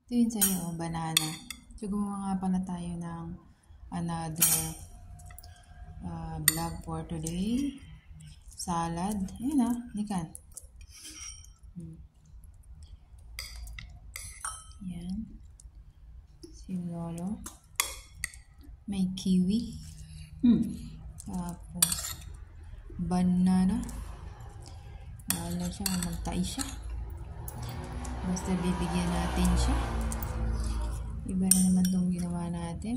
Ito yun sa'yo, banana. So, gumawa nga pala tayo ng another vlog for today. Salad. Ayun na, nikan. Yan. Si Lolo. May kiwi. Tapos, banana. Lalo siya, magtay siya. Basta bibigyan natin siya. Iba na naman itong ginawa natin.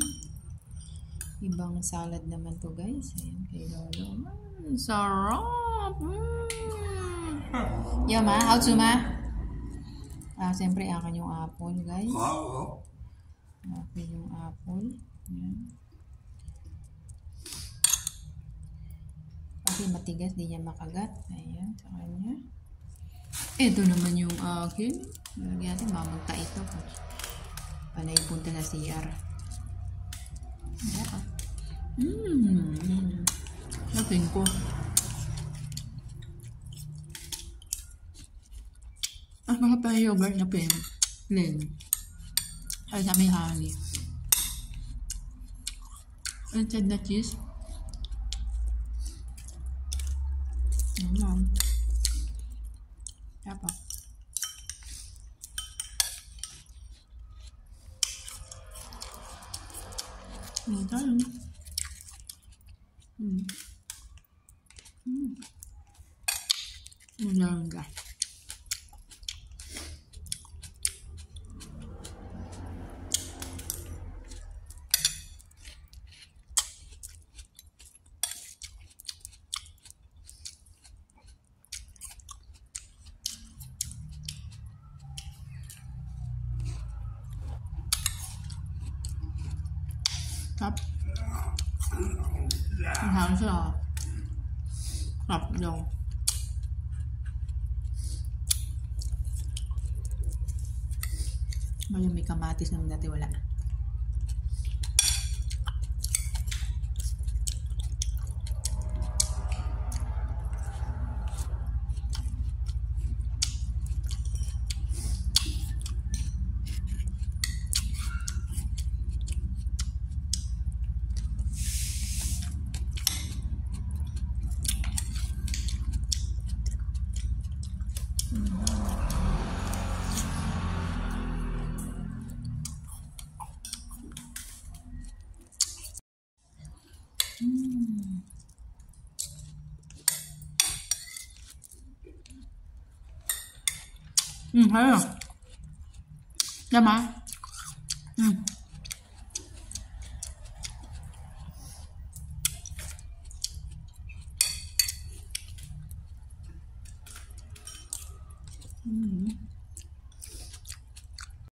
Ibang salad naman to guys. Ayan kay Lolo. Sarap! Yama, how to ma? Siyempre akin yung apple guys. Akin yung apple. Ayan. Kasi matigas, di niya makagat. Ayan, sa kanya. Ito naman yung akin. Lagyan natin, mamagta ito. Panay punta sa CR. Natin ko. Baka pa yogurt na pen. Len. Ay, sa may honey. Inside na cheese. Apa? Ito. Enggak. Cấp hảo chưa? Ngập rồi. Ngayon may kamatis naman dati wala. Thấy rồi. Ra mà.